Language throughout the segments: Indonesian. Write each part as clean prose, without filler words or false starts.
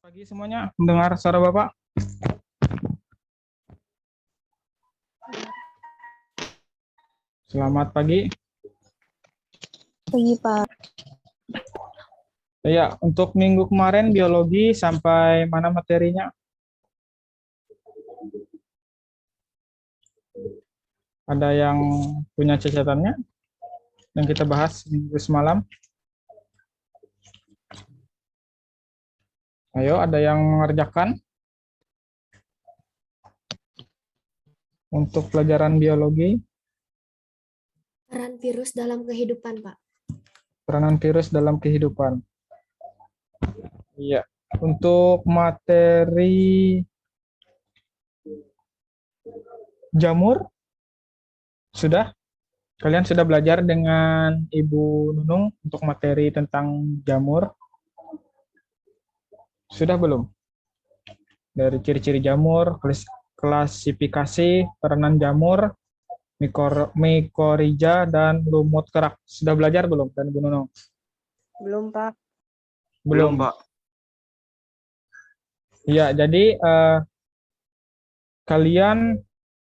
Pagi semuanya, mendengar suara Bapak? Selamat pagi. Pagi, Pak. Ya, untuk minggu kemarin biologi sampai mana materinya? Ada yang punya catatannya yang kita bahas minggu semalam? Ayo, ada yang mengerjakan untuk pelajaran biologi, Peran virus dalam kehidupan, Pak. peranan virus dalam kehidupan. Iya, untuk materi jamur, sudah? Kalian sudah belajar dengan Ibu Nunung untuk materi tentang jamur? Sudah belum? Dari ciri-ciri jamur, klasifikasi, peranan jamur, mikorrhiza, dan lumut kerak. Sudah belajar belum, dan Bu Nunung? Belum, Pak. Belum. Pak. Ya, jadi kalian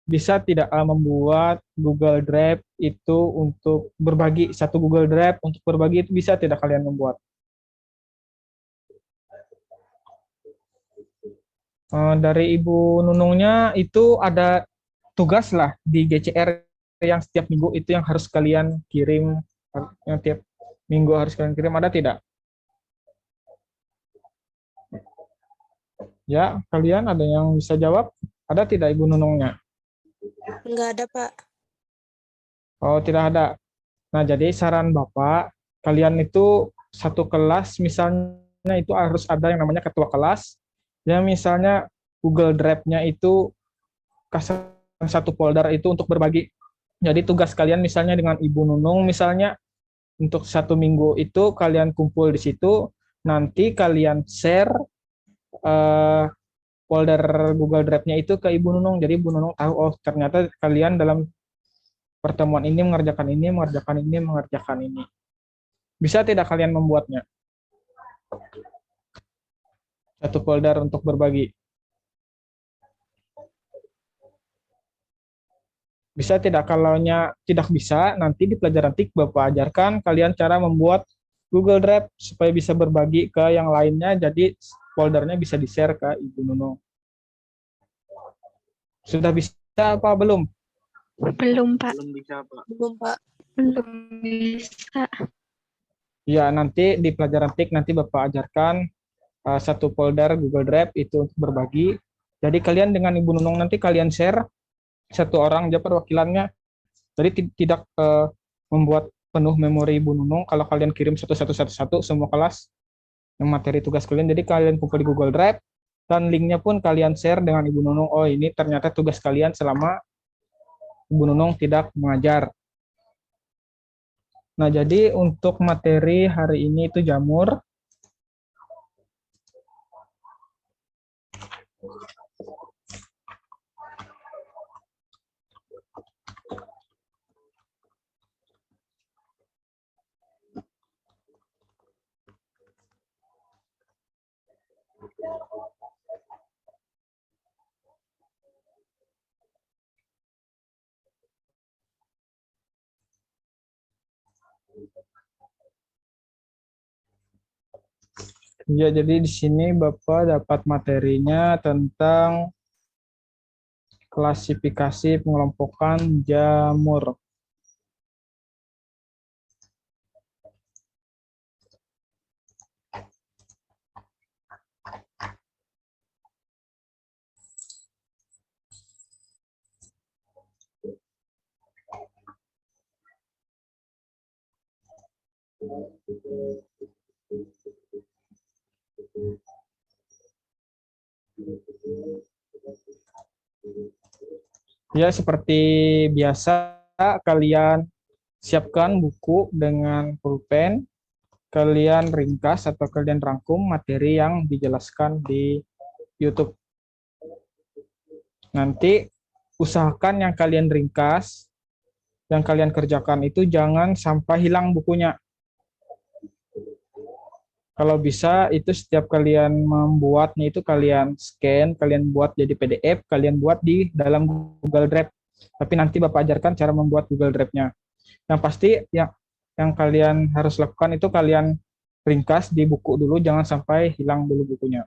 bisa tidak membuat Google Drive itu untuk berbagi, satu Google Drive untuk berbagi itu bisa tidak kalian membuat? Dari Ibu Nunungnya itu ada tugas lah di GCR yang setiap minggu itu yang harus kalian kirim, yang tiap minggu harus kalian kirim, ada tidak? Ya, kalian ada yang bisa jawab? Ada tidak Ibu Nunungnya? Enggak ada, Pak. Oh, tidak ada. Nah, jadi saran Bapak, kalian itu satu kelas misalnya itu harus ada yang namanya ketua kelas, yang misalnya Google Drive-nya itu kasih satu folder itu untuk berbagi. Jadi tugas kalian misalnya dengan Ibu Nunung misalnya untuk satu minggu itu kalian kumpul di situ, nanti kalian share eh, folder Google Drive-nya itu ke Ibu Nunung. Jadi Ibu Nunung tahu, oh ternyata kalian dalam pertemuan ini mengerjakan ini, mengerjakan ini, mengerjakan ini. Bisa tidak kalian membuatnya? Satu folder untuk berbagi. Bisa tidak? Kalaunya tidak bisa, nanti di pelajaran TIK Bapak ajarkan kalian cara membuat Google Drive supaya bisa berbagi ke yang lainnya, jadi foldernya bisa di-share ke Ibu Nunung. Sudah bisa apa belum? Belum, Pak. Belum bisa, Pak. Belum, Pak. Belum bisa. Ya, nanti di pelajaran TIK nanti Bapak ajarkan satu folder Google Drive itu untuk berbagi. Jadi kalian dengan Ibu Nunung nanti kalian share satu orang aja perwakilannya. Jadi tidak membuat penuh memori Ibu Nunung kalau kalian kirim satu semua kelas yang materi tugas kalian. Jadi kalian kumpul di Google Drive dan linknya pun kalian share dengan Ibu Nunung. Oh, ini ternyata tugas kalian selama Ibu Nunung tidak mengajar. Nah, jadi untuk materi hari ini itu jamur. Ya, jadi di sini Bapak dapat materinya tentang klasifikasi pengelompokan jamur. Ya, seperti biasa kalian siapkan buku dengan pulpen, kalian ringkas atau kalian rangkum materi yang dijelaskan di YouTube. Nanti usahakan yang kalian ringkas, yang kalian kerjakan itu jangan sampai hilang bukunya. Kalau bisa itu setiap kalian membuatnya itu kalian scan, kalian buat jadi PDF, kalian buat di dalam Google Drive. Tapi nanti Bapak ajarkan cara membuat Google Drive-nya. Yang pasti yang kalian harus lakukan itu kalian ringkas di buku dulu, jangan sampai hilang dulu bukunya.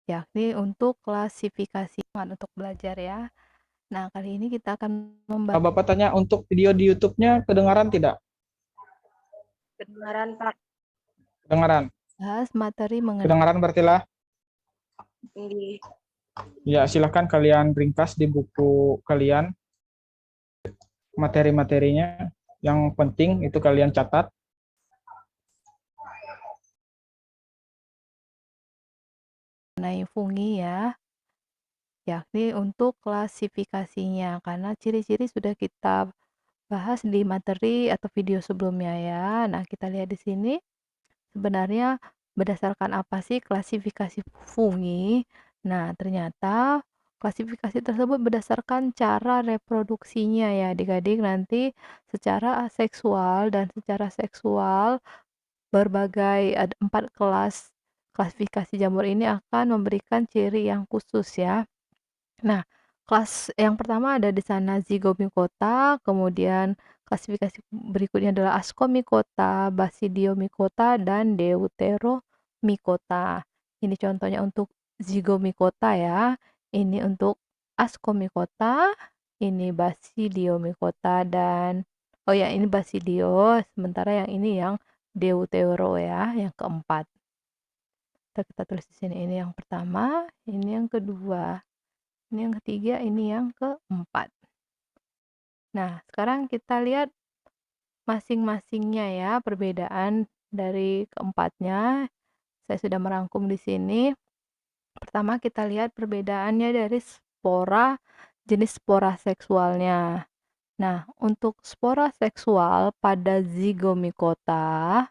yakni untuk klasifikasi untuk belajar ya. Nah, kali ini kita akan membahas Bapak tanya untuk video di YouTube-nya kedengaran tidak? Kedengaran, Pak. Kedengaran. materi mengenai Kedengaran berarti lah. Tinggi. Ya, silahkan kalian ringkas di buku kalian materi-materinya. Yang penting itu kalian catat. fungi ya, yakni untuk klasifikasinya. Karena ciri-ciri sudah kita bahas di materi atau video sebelumnya ya. Nah, kita lihat di sini sebenarnya berdasarkan apa sih klasifikasi fungi. Nah, ternyata klasifikasi tersebut berdasarkan cara reproduksinya ya adik-adik, nanti secara aseksual dan secara seksual berbagai ada 4 kelas klasifikasi jamur ini akan memberikan ciri yang khusus ya. Nah, kelas yang pertama ada di sana Zygomicota, kemudian klasifikasi berikutnya adalah Ascomycota, Basidiomycota, dan Deuteromycota. Ini contohnya untuk Zygomicota ya. Ini untuk Ascomycota, ini Basidiomycota dan oh ya ini Basidio, sementara yang ini yang Deutero ya, yang keempat. Kita tulis di sini ini yang pertama, ini yang kedua. Ini yang ketiga, ini yang keempat. Nah, sekarang kita lihat masing-masingnya ya, perbedaan dari keempatnya. Saya sudah merangkum di sini. Pertama kita lihat perbedaannya dari spora, jenis spora seksualnya. Nah, untuk spora seksual pada Zygomicota,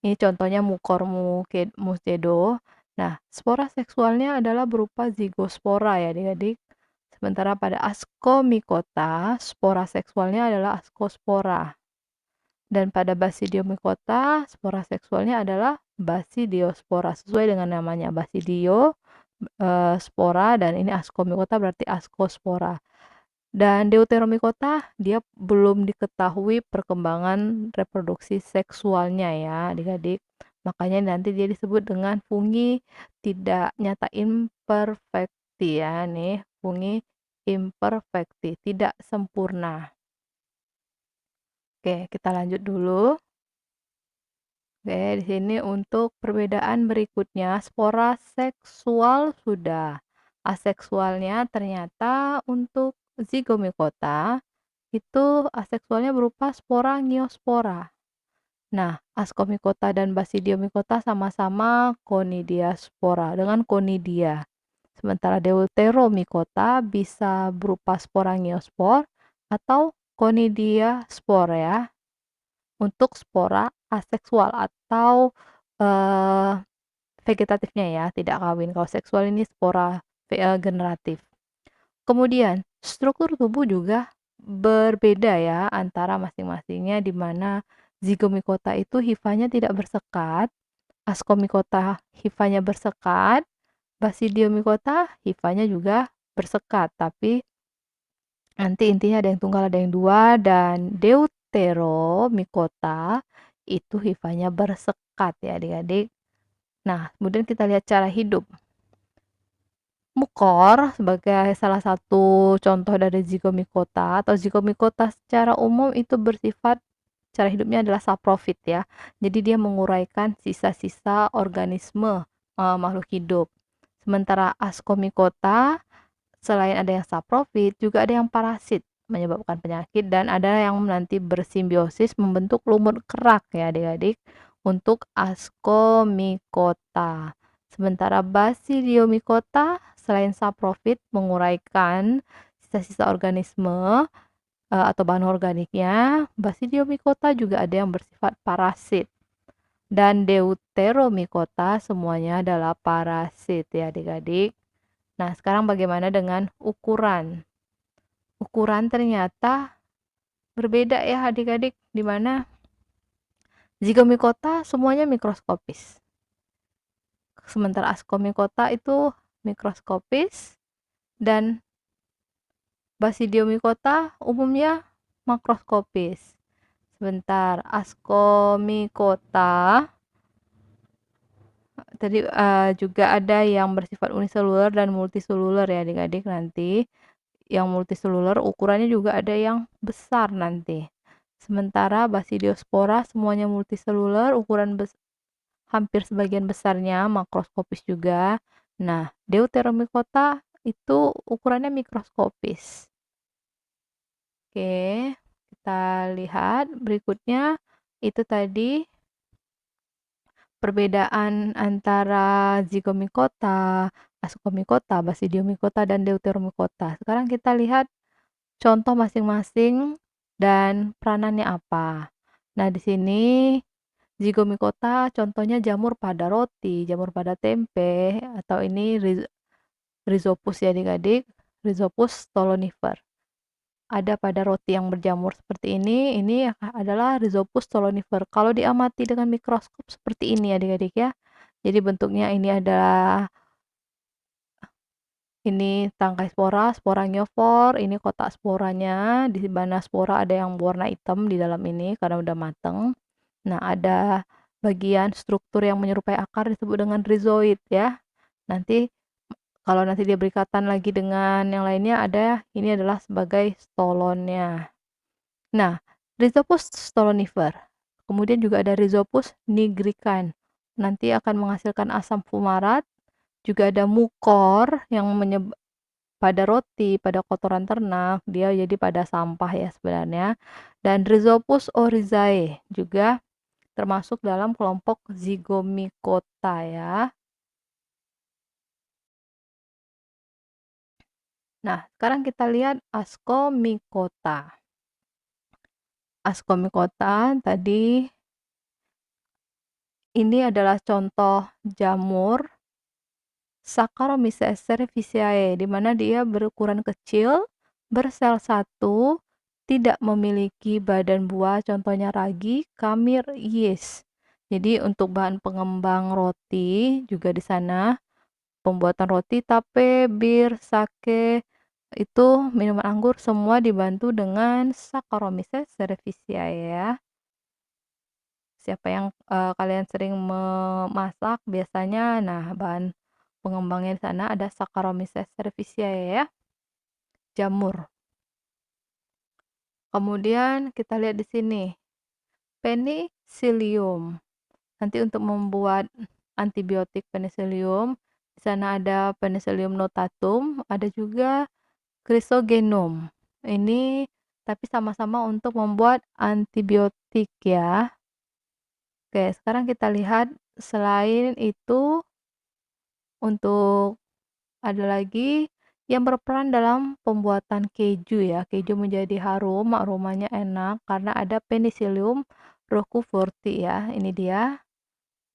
ini contohnya Muscedo. Nah, spora seksualnya adalah berupa zigospora ya adik-adik. Sementara pada Ascomycota, spora seksualnya adalah ascospora. Dan pada Basidiomycota, spora seksualnya adalah Basidiospora. Sesuai dengan namanya, Basidio, spora, dan ini Ascomycota berarti ascospora. Dan Deuteromycota, dia belum diketahui perkembangan reproduksi seksualnya ya adik-adik. Makanya nanti dia disebut dengan fungi tidak nyata imperfecti ya nih, fungi imperfecti, tidak sempurna. Oke, kita lanjut dulu. Oke, di sini untuk perbedaan berikutnya, spora seksual sudah. Aseksualnya ternyata untuk Zygomicota itu aseksualnya berupa spora ngiospora. Nah, Ascomycota dan Basidiomycota sama-sama conidiaspora dengan conidia. Sementara Deuteromycota bisa berupa spora ngiospor atau conidiaspor ya. Untuk spora aseksual atau vegetatifnya ya, tidak kawin. Kalau seksual ini spora generatif. Kemudian, struktur tubuh juga berbeda ya antara masing-masingnya, di mana Zygomicota itu hifanya tidak bersekat, Ascomycota hifanya bersekat, Basidiomycota hifanya juga bersekat, tapi nanti intinya ada yang tunggal ada yang dua, dan Deuteromycota itu hifanya bersekat ya adik-adik. Nah, kemudian kita lihat cara hidup. Mukor sebagai salah satu contoh dari Zygomicota atau Zygomicota secara umum itu bersifat cara hidupnya adalah saprofit ya. Jadi dia menguraikan sisa-sisa organisme makhluk hidup. Sementara Ascomycota selain ada yang saprofit juga ada yang parasit menyebabkan penyakit dan ada yang nanti bersimbiosis membentuk lumut kerak ya adik-adik untuk Ascomycota. Sementara Basidiomycota selain saprofit menguraikan sisa-sisa organisme atau bahan organiknya, Basidiomycota juga ada yang bersifat parasit. Dan Deuteromycota semuanya adalah parasit ya adik-adik. Nah, sekarang bagaimana dengan ukuran? Ukuran ternyata berbeda ya adik-adik, di mana Zygomycota semuanya mikroskopis. Sementara Ascomycota itu mikroskopis dan Basidiomycota umumnya makroskopis. Sebentar, Ascomycota tadi juga ada yang bersifat uniseluler dan multiseluler ya adik-adik nanti. Yang multiseluler ukurannya juga ada yang besar nanti. Sementara Basidiospora semuanya multiseluler, ukuran hampir sebagian besarnya makroskopis juga. Nah, Deuteromycota itu ukurannya mikroskopis. Oke, kita lihat berikutnya itu tadi perbedaan antara Zygomycota, Ascomycota, Basidiomycota, dan Deuteromycota. Sekarang kita lihat contoh masing-masing dan peranannya apa. Nah, di sini Zygomycota contohnya jamur pada roti, jamur pada tempe, atau ini Rhizopus ya adik-adik, Rhizopus stolonifer. Ada pada roti yang berjamur seperti ini adalah Rhizopus stolonifer. Kalau diamati dengan mikroskop seperti ini adik-adik ya. Jadi bentuknya ini adalah ini tangkai spora, spora niofor, ini kotak sporanya, di mana spora ada yang warna hitam di dalam ini karena udah mateng. Nah, ada bagian struktur yang menyerupai akar disebut dengan rhizoid ya. Nanti kalau nanti dia berikatan lagi dengan yang lainnya ada, ini adalah sebagai stolonnya. Nah, Rhizopus stolonifer. Kemudian juga ada Rhizopus nigrican. Nanti akan menghasilkan asam fumarat. Juga ada mukor yang pada roti, pada kotoran ternak, dia jadi pada sampah ya sebenarnya. Dan Rhizopus oryzae juga termasuk dalam kelompok Zygomycota ya. Nah, sekarang kita lihat Ascomycota. Ascomycota tadi ini adalah contoh jamur Saccharomyces cerevisiae, di mana dia berukuran kecil, bersel satu, tidak memiliki badan buah, contohnya ragi, kamir, yeast. Jadi untuk bahan pengembang roti juga di sana pembuatan roti, tape, bir, sake, itu minuman anggur semua dibantu dengan Saccharomyces cerevisiae ya. Siapa yang kalian sering memasak biasanya, nah bahan pengembangnya di sana ada Saccharomyces cerevisiae ya, jamur. Kemudian kita lihat di sini penicillium. Nanti untuk membuat antibiotik penicillium, di sana ada Penicillium notatum, ada juga Chrysogenum. Ini tapi sama-sama untuk membuat antibiotik ya. Oke, sekarang kita lihat selain itu untuk ada lagi yang berperan dalam pembuatan keju ya. Keju menjadi harum, aromanya enak karena ada Penicillium roqueforti ya. Ini dia.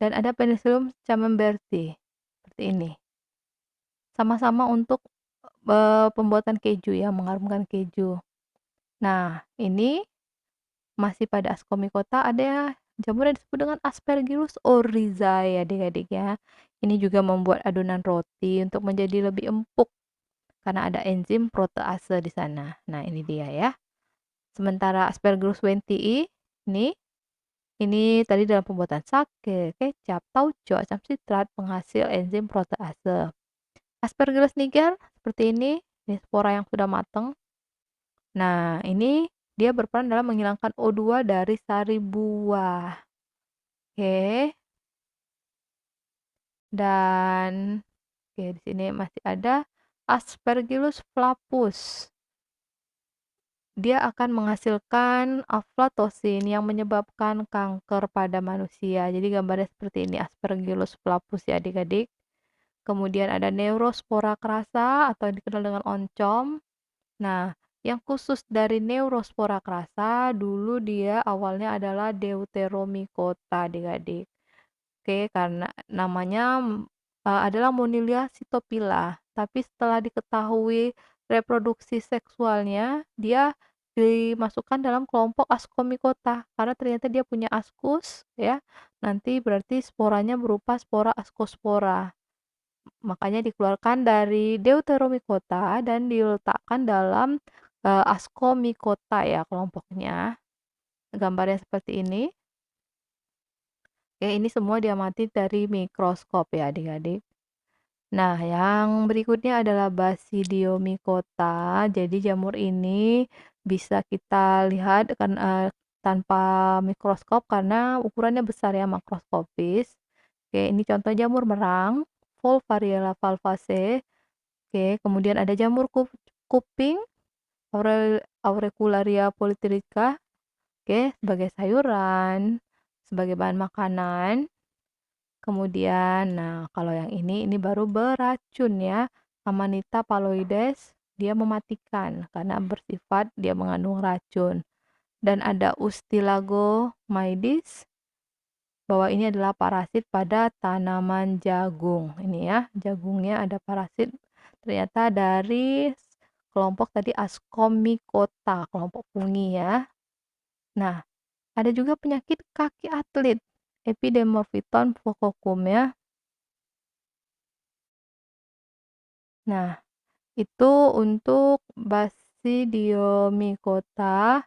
Dan ada Penicillium camemberti. Seperti ini. Sama-sama untuk pembuatan keju ya, mengharumkan keju. Nah, ini masih pada Ascomycota ada jamur yang disebut dengan Aspergillus oryzae adik-adik ya. Ini juga membuat adonan roti untuk menjadi lebih empuk karena ada enzim protease di sana. Nah, ini dia ya. Sementara Aspergillus wentii ini tadi dalam pembuatan sake, kecap, tauco, asam sitrat, penghasil enzim protease. Aspergillus niger seperti ini spora yang sudah matang. Nah, ini dia berperan dalam menghilangkan O2 dari sari buah. Oke. Dan di sini masih ada Aspergillus flavus. dia akan menghasilkan aflatosin yang menyebabkan kanker pada manusia. Jadi gambarnya seperti ini, Aspergillus flavus ya adik-adik. Kemudian ada Neurospora crassa atau yang dikenal dengan oncom. Nah, yang khusus dari Neurospora crassa dulu dia awalnya adalah Deuteromycota adik-adik. Oke, karena namanya adalah Monilia cytopila. Tapi setelah diketahui reproduksi seksualnya, dia dimasukkan dalam kelompok Ascomycota karena ternyata dia punya ascus ya. Nanti berarti sporanya berupa spora ascospora. Makanya dikeluarkan dari Deuteromycota dan diletakkan dalam Ascomycota ya kelompoknya. Gambarnya seperti ini. Ya, ini semua diamati dari mikroskop ya adik-adik. Nah, yang berikutnya adalah Basidiomycota. Jadi jamur ini bisa kita lihat kan tanpa mikroskop karena ukurannya besar ya, makroskopis. Oke, ini contoh jamur merang, Volvariella valvaceae. Oke, kemudian ada jamur kuping, Auricularia polytricha. Oke, sebagai sayuran, sebagai bahan makanan. Kemudian, nah kalau yang ini baru beracun ya. Amanita phalloides, dia mematikan karena bersifat dia mengandung racun. Dan ada Ustilagomydes, bahwa ini adalah parasit pada tanaman jagung. Ini ya, jagungnya ada parasit ternyata dari kelompok tadi Ascomycota, kelompok fungi ya. Nah, ada juga penyakit kaki atlet, Epidemorphiton phococum ya. Nah, itu untuk Basidiomycota.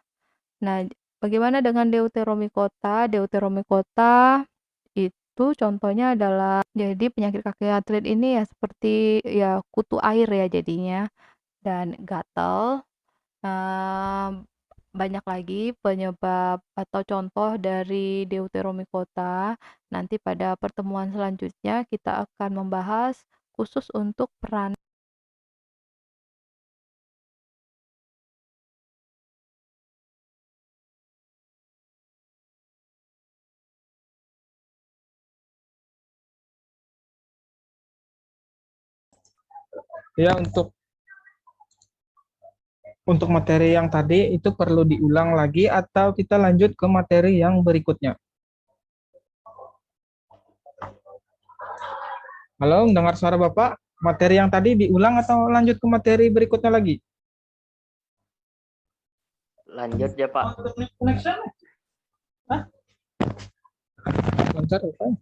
Nah, bagaimana dengan Deuteromycota? Deuteromycota itu contohnya adalah jadi penyakit kaki atlet ini ya seperti ya kutu air ya jadinya dan gatal. Banyak lagi penyebab atau contoh dari Deuteromycota. Nanti pada pertemuan selanjutnya kita akan membahas khusus untuk peran. Ya, untuk materi yang tadi itu perlu diulang lagi atau kita lanjut ke materi yang berikutnya. Halo, mendengar suara Bapak? Materi yang tadi diulang atau lanjut ke materi berikutnya lagi? Lanjut ya Pak. Hah? Lancar, Pak.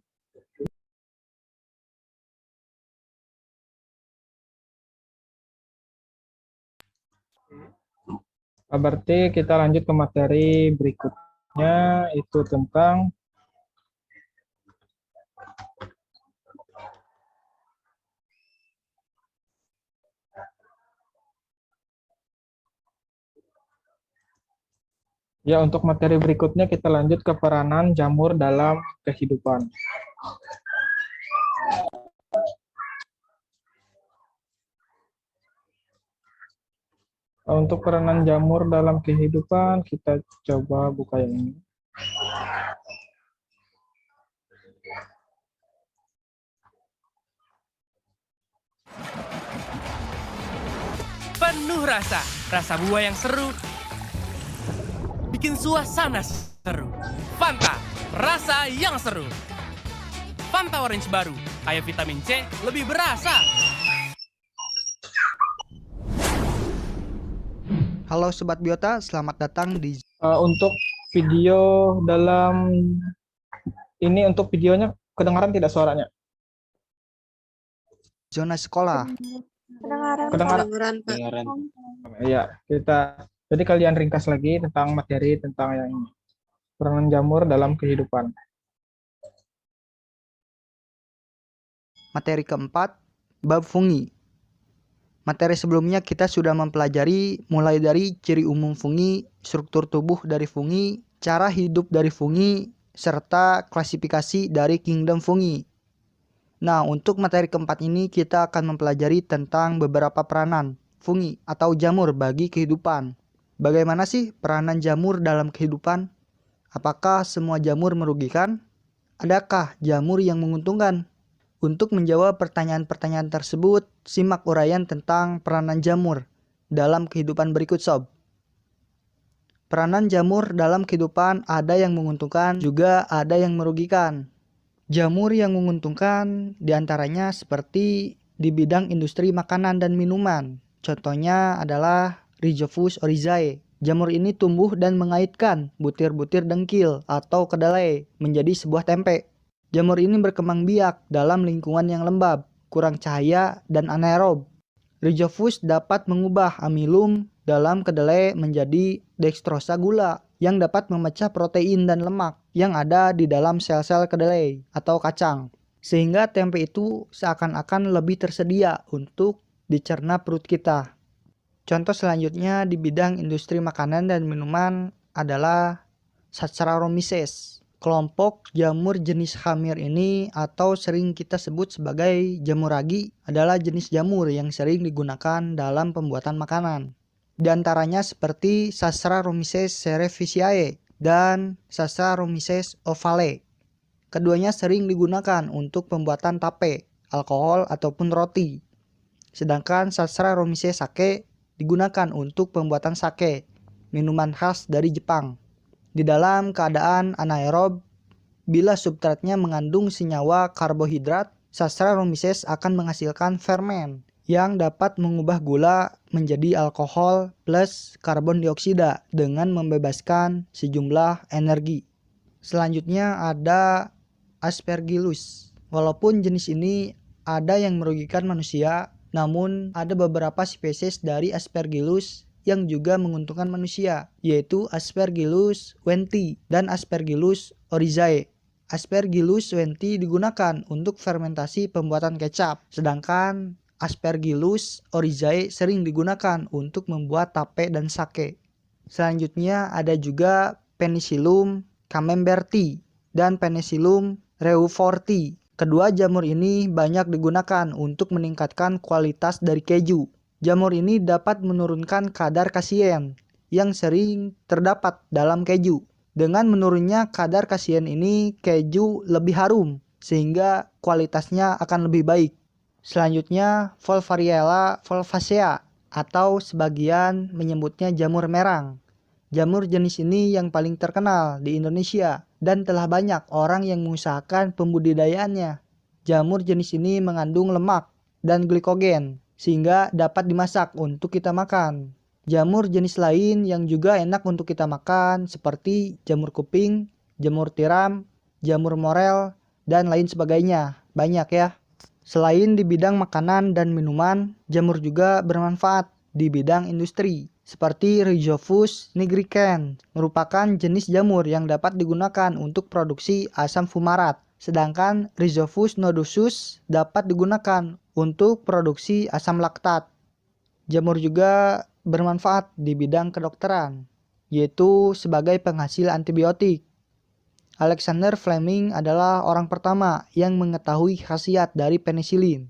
Berarti kita lanjut ke materi berikutnya, itu tentang ya, untuk materi berikutnya kita lanjut ke peranan jamur dalam kehidupan. Untuk peranan jamur dalam kehidupan, kita coba buka yang ini. Penuh rasa buah yang seru, bikin suasana seru. Fanta, rasa yang seru. Fanta Orange baru, kaya vitamin C, lebih berasa. Halo Sobat Biota, selamat datang di Untuk video dalam ini, untuk videonya kedengaran tidak suaranya? Zona Sekolah. Kedengaran? Kedengaran, Pak. Iya, jadi kalian ringkas lagi tentang materi tentang yang ini. Peranan jamur dalam kehidupan. Materi keempat, bab fungi. Materi sebelumnya kita sudah mempelajari mulai dari ciri umum fungi, struktur tubuh dari fungi, cara hidup dari fungi, serta klasifikasi dari kingdom fungi. Nah, untuk materi keempat ini kita akan mempelajari tentang beberapa peranan fungi atau jamur bagi kehidupan. Bagaimana sih peranan jamur dalam kehidupan? Apakah semua jamur merugikan? Adakah jamur yang menguntungkan? Untuk menjawab pertanyaan-pertanyaan tersebut, simak uraian tentang peranan jamur dalam kehidupan berikut sob. Peranan jamur dalam kehidupan ada yang menguntungkan, juga ada yang merugikan. Jamur yang menguntungkan diantaranya seperti di bidang industri makanan dan minuman. Contohnya adalah Rhizophus oryzae. Jamur ini tumbuh dan mengaitkan butir-butir dengkil atau kedelai menjadi sebuah tempe. Jamur ini berkembang biak dalam lingkungan yang lembab, kurang cahaya, dan anaerob. Rhizophus dapat mengubah amilum dalam kedelai menjadi dextrosa gula yang dapat memecah protein dan lemak yang ada di dalam sel-sel kedelai atau kacang. Sehingga tempe itu seakan-akan lebih tersedia untuk dicerna perut kita. Contoh selanjutnya di bidang industri makanan dan minuman adalah Saccharomyces. Kelompok jamur jenis hamir ini atau sering kita sebut sebagai jamur ragi adalah jenis jamur yang sering digunakan dalam pembuatan makanan. Di antaranya seperti Saccharomyces cerevisiae dan Saccharomyces ovale. Keduanya sering digunakan untuk pembuatan tape, alkohol ataupun roti. Sedangkan Saccharomyces sake digunakan untuk pembuatan sake, minuman khas dari Jepang. Di dalam keadaan anaerob, bila substratnya mengandung senyawa karbohidrat, Saccharomyces akan menghasilkan fermen yang dapat mengubah gula menjadi alkohol plus karbon dioksida dengan membebaskan sejumlah energi. Selanjutnya ada Aspergillus. Walaupun jenis ini ada yang merugikan manusia, namun ada beberapa spesies dari Aspergillus yang juga menguntungkan manusia, yaitu Aspergillus wendti dan Aspergillus oryzae. Aspergillus wendti digunakan untuk fermentasi pembuatan kecap, sedangkan Aspergillus oryzae sering digunakan untuk membuat tape dan sake. Selanjutnya ada juga Penicillium camemberti dan Penicillium reuforti. Kedua jamur ini banyak digunakan untuk meningkatkan kualitas dari keju. Jamur ini dapat menurunkan kadar kasein yang sering terdapat dalam keju. Dengan menurunnya kadar kasein ini, keju lebih harum sehingga kualitasnya akan lebih baik. Selanjutnya Volvariella volvacea atau sebagian menyebutnya jamur merang. Jamur jenis ini yang paling terkenal di Indonesia dan telah banyak orang yang mengusahakan pembudidayaannya. Jamur jenis ini mengandung lemak dan glikogen sehingga dapat dimasak untuk kita makan. Jamur jenis lain yang juga enak untuk kita makan seperti jamur kuping, jamur tiram, jamur morel, dan lain sebagainya. Banyak ya. Selain di bidang makanan dan minuman, jamur juga bermanfaat di bidang industri. Seperti Rhizophus nigricans merupakan jenis jamur yang dapat digunakan untuk produksi asam fumarat. Sedangkan Rhizophus nodosus dapat digunakan untuk produksi asam laktat. Jamur juga bermanfaat di bidang kedokteran, yaitu sebagai penghasil antibiotik. Alexander Fleming adalah orang pertama yang mengetahui khasiat dari penicillin,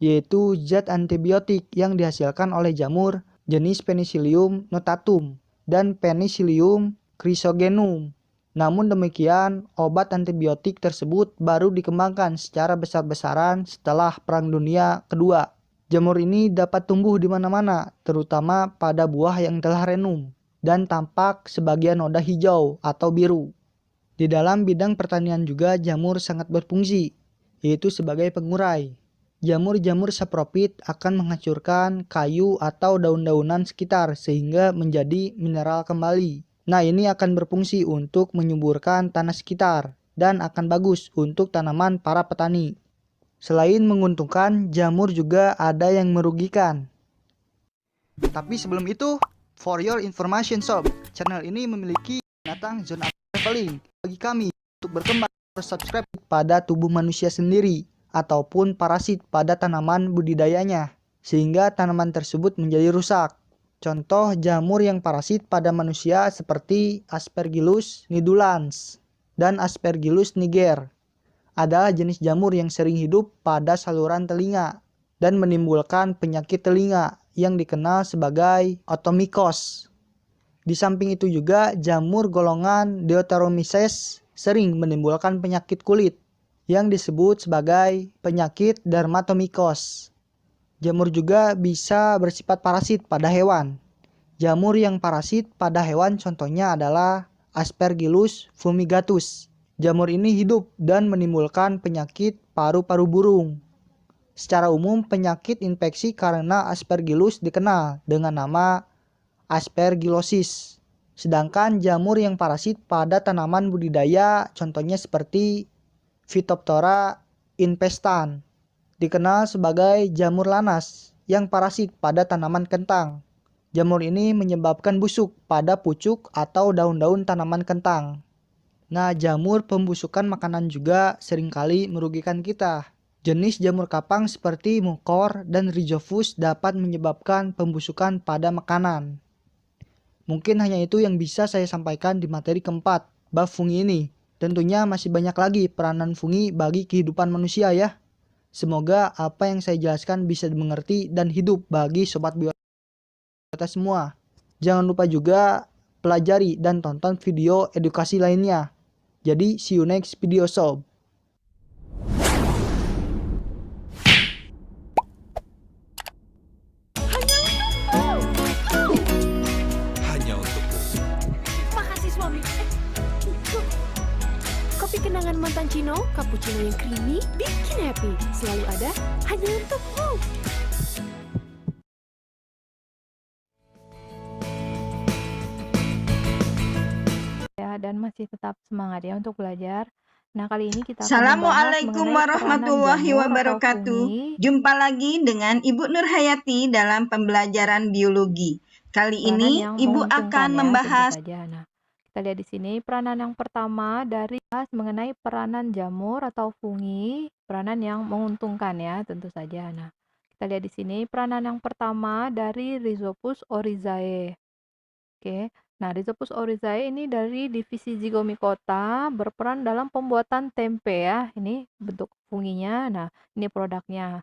yaitu zat antibiotik yang dihasilkan oleh jamur jenis Penicillium notatum dan Penicillium chrysogenum. Namun demikian, obat antibiotik tersebut baru dikembangkan secara besar-besaran setelah Perang Dunia Kedua. Jamur ini dapat tumbuh di mana-mana, terutama pada buah yang telah renum dan tampak sebagian noda hijau atau biru. Di dalam bidang pertanian juga jamur sangat berfungsi, yaitu sebagai pengurai. Jamur-jamur sapropit akan menghancurkan kayu atau daun-daunan sekitar sehingga menjadi mineral kembali. Nah, ini akan berfungsi untuk menyuburkan tanah sekitar dan akan bagus untuk tanaman para petani. Selain menguntungkan, jamur juga ada yang merugikan. Tapi sebelum itu, for your information sob, channel ini memiliki binatang zona traveling. Bagi kami untuk berkembang, harus subscribe pada tubuh manusia sendiri ataupun parasit pada tanaman budidayanya, sehingga tanaman tersebut menjadi rusak. Contoh jamur yang parasit pada manusia seperti Aspergillus nidulans dan Aspergillus niger adalah jenis jamur yang sering hidup pada saluran telinga. dan menimbulkan penyakit telinga yang dikenal sebagai otomikos. Di samping itu juga jamur golongan Deuteromyces sering menimbulkan penyakit kulit yang disebut sebagai penyakit dermatomikos. Jamur juga bisa bersifat parasit pada hewan. Jamur yang parasit pada hewan contohnya adalah Aspergillus fumigatus. Jamur ini hidup dan menimbulkan penyakit paru-paru burung. Secara umum penyakit infeksi karena Aspergillus dikenal dengan nama Aspergillosis. Sedangkan jamur yang parasit pada tanaman budidaya contohnya seperti Phytophthora infestans dikenal sebagai jamur lanas yang parasit pada tanaman kentang. Jamur ini menyebabkan busuk pada pucuk atau daun-daun tanaman kentang. Nah, jamur pembusukan makanan juga seringkali merugikan kita. Jenis jamur kapang seperti Mucor dan Rhizophus dapat menyebabkan pembusukan pada makanan. Mungkin hanya itu yang bisa saya sampaikan di materi keempat, bab fungi ini. Tentunya masih banyak lagi peranan fungi bagi kehidupan manusia ya. Semoga apa yang saya jelaskan bisa dimengerti dan hidup bagi sobat biota semua. Jangan lupa juga pelajari dan tonton video edukasi lainnya. Jadi see you next video sob. Hanya untukku. Makasih suami. Kopi kenangan mantan Cino, cappuccino yang creamy, bikin happy. Selalu ada hanya untukmu. Ya, dan masih tetap semangat ya untuk belajar. Nah, kali ini kita akan membahas Assalamualaikum mengenai warahmatullahi peranan jamur atau wabarakatuh. fungi. Jumpa lagi dengan Ibu Nurhayati dalam pembelajaran biologi. Kali Peranan ini yang Ibu menguntungkan akan ya, membahas tentu saja. Nah, kita lihat di sini peranan yang pertama dari mengenai peranan jamur atau fungi, peranan yang menguntungkan ya, tentu saja. Nah, kita lihat di sini peranan yang pertama dari Rhizopus oryzae. Oke. Nah, Rhizopus oryzae ini dari divisi Zygomicota berperan dalam pembuatan tempe ya. Ini bentuk funginya. Nah, ini produknya.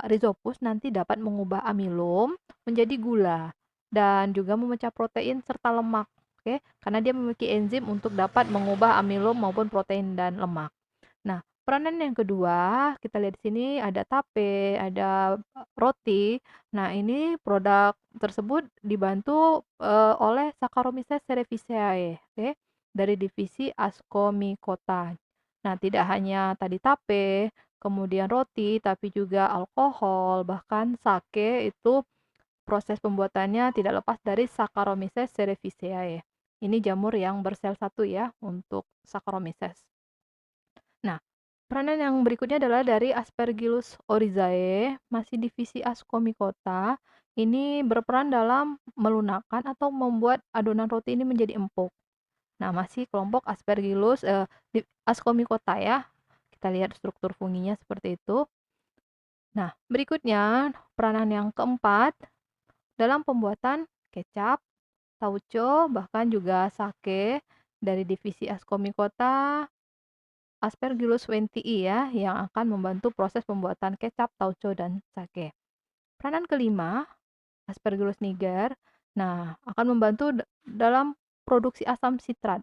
Rhizopus nanti dapat mengubah amilum menjadi gula dan juga memecah protein serta lemak. Oke, karena dia memiliki enzim untuk dapat mengubah amilum maupun protein dan lemak. Nah, peranan yang kedua, kita lihat di sini ada tape, ada roti. Nah, ini produk tersebut dibantu oleh Saccharomyces cerevisiae, oke, dari divisi Ascomycota. Nah, tidak hanya tadi tape, kemudian roti, tapi juga alkohol, bahkan sake itu proses pembuatannya tidak lepas dari Saccharomyces cerevisiae. Ini jamur yang bersel satu ya untuk Saccharomyces. Nah, peranan yang berikutnya adalah dari Aspergillus oryzae, masih divisi Ascomycota. Ini berperan dalam melunakkan atau membuat adonan roti ini menjadi empuk. Nah, masih kelompok Aspergillus Ascomycota ya. Kita lihat struktur funginya seperti itu. Nah, berikutnya peranan yang keempat dalam pembuatan kecap, tauco, bahkan juga sake dari divisi Ascomycota Aspergillus wentii ya, yang akan membantu proses pembuatan kecap, tauco, dan sake. Peranan kelima, Aspergillus niger, nah, akan membantu dalam produksi asam sitrat,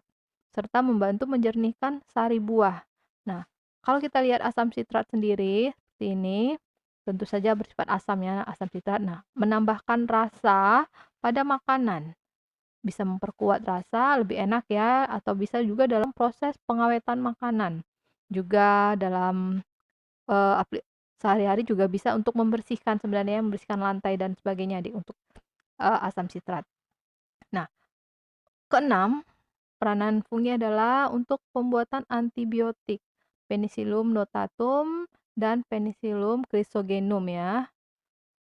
serta membantu menjernihkan sari buah. Nah, kalau kita lihat asam sitrat sendiri, seperti ini, tentu saja bersifat asam ya, asam sitrat. Nah, menambahkan rasa pada makanan. Bisa memperkuat rasa, lebih enak ya, atau bisa juga dalam proses pengawetan makanan. Juga dalam sehari-hari juga bisa untuk membersihkan sebenarnya, membersihkan lantai dan sebagainya untuk asam sitrat. Nah, keenam, peranan fungi adalah untuk pembuatan antibiotik, Penicillium notatum dan Penicillium chrysogenum ya.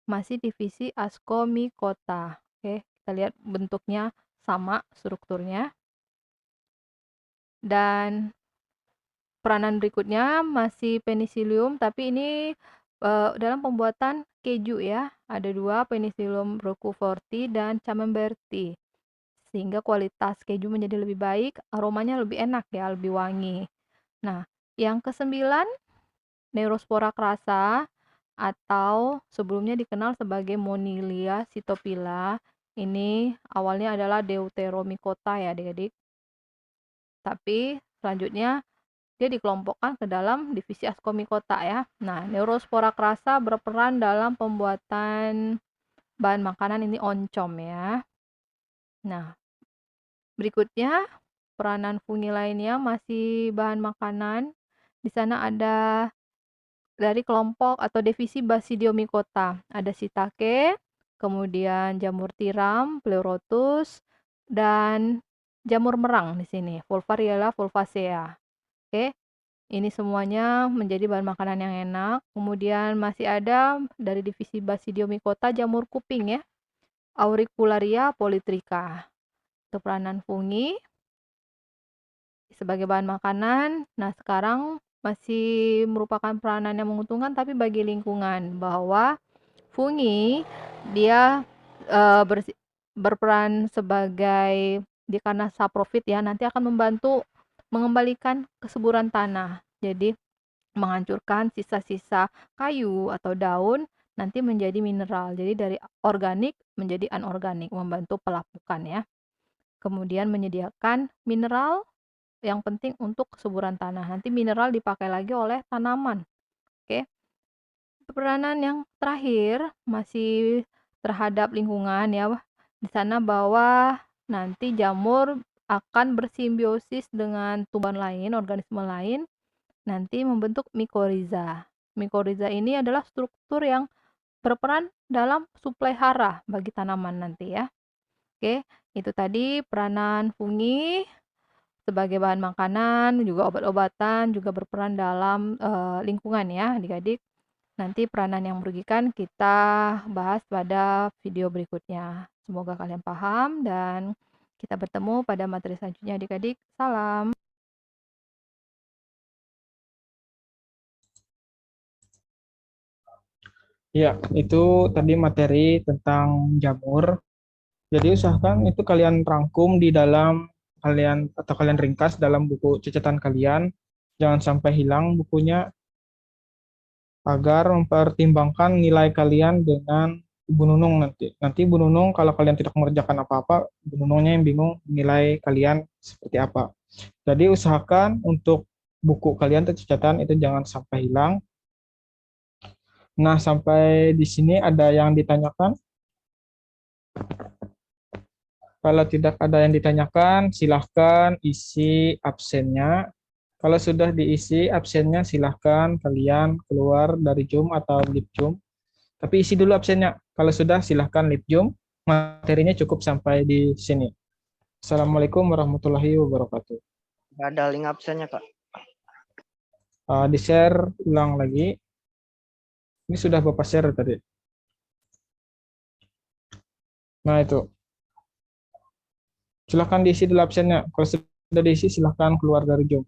Masih divisi Ascomycota. Oke, kita lihat bentuknya sama strukturnya. Dan peranan berikutnya masih Penicillium, tapi ini dalam pembuatan keju ya. Ada dua, Penicillium roqueforti dan Camemberti. Sehingga kualitas keju menjadi lebih baik, aromanya lebih enak ya, lebih wangi. Nah, yang kesembilan, Neurospora crassa. atau sebelumnya dikenal sebagai Monilia cytophila. Ini awalnya adalah Deuteromycota ya adik-adik. Tapi selanjutnya dia dikelompokkan ke dalam divisi Ascomycota ya. Nah, Neurospora crassa berperan dalam pembuatan bahan makanan ini oncom ya. Nah, berikutnya peranan fungi lainnya masih bahan makanan. Di sana ada dari kelompok atau divisi Basidiomycota. Ada shiitake, kemudian jamur tiram, pleurotus, dan jamur merang di sini, Volvariella fulvacea. Oke, ini semuanya menjadi bahan makanan yang enak. Kemudian masih ada dari divisi Basidiomycota jamur kuping ya, Auricularia polytricha. Itu peranan fungi sebagai bahan makanan. Nah, sekarang masih merupakan peranan yang menguntungkan tapi bagi lingkungan, bahwa fungi dia berperan sebagai karena saprofit ya, nanti akan membantu mengembalikan kesuburan tanah. Jadi menghancurkan sisa-sisa kayu atau daun nanti menjadi mineral. Jadi dari organik menjadi anorganik, membantu pelapukan ya. Kemudian menyediakan mineral yang penting untuk kesuburan tanah. Nanti mineral dipakai lagi oleh tanaman. Oke. Peranan yang terakhir masih terhadap lingkungan ya. Di sana bahwa nanti jamur akan bersimbiosis dengan tumbuhan lain, organisme lain, nanti membentuk mikoriza. Mikoriza ini adalah struktur yang berperan dalam suplai hara bagi tanaman nanti ya. Oke, itu tadi peranan fungi sebagai bahan makanan, juga obat-obatan, juga berperan dalam lingkungan ya adik-adik. Nanti peranan yang merugikan kita bahas pada video berikutnya. Semoga kalian paham dan kita bertemu pada materi selanjutnya adik-adik. Salam. Ya, itu tadi materi tentang jamur. Jadi usahakan itu kalian rangkum di dalam kalian ringkas dalam buku catatan kalian. Jangan sampai hilang bukunya agar mempertimbangkan nilai kalian dengan Ibu Nunung nanti. Nanti Ibu Nunung kalau kalian tidak mengerjakan apa-apa, Ibu Nunungnya yang bingung nilai kalian seperti apa. Jadi usahakan untuk buku kalian catatan itu jangan sampai hilang. Nah, sampai di sini ada yang ditanyakan? Kalau tidak ada yang ditanyakan, silahkan isi absennya. Kalau sudah diisi absennya, silahkan kalian keluar dari Zoom atau leave Zoom. Tapi isi dulu absennya. Kalau sudah, silahkan leave Zoom. Materinya cukup sampai di sini. Assalamualaikum warahmatullahi wabarakatuh. Nggak ada link absennya, Kak. Di-share ulang lagi. Ini sudah Bapak share tadi. Nah, itu. Silahkan diisi dulu absennya. Kalau sudah diisi, silahkan keluar dari Zoom.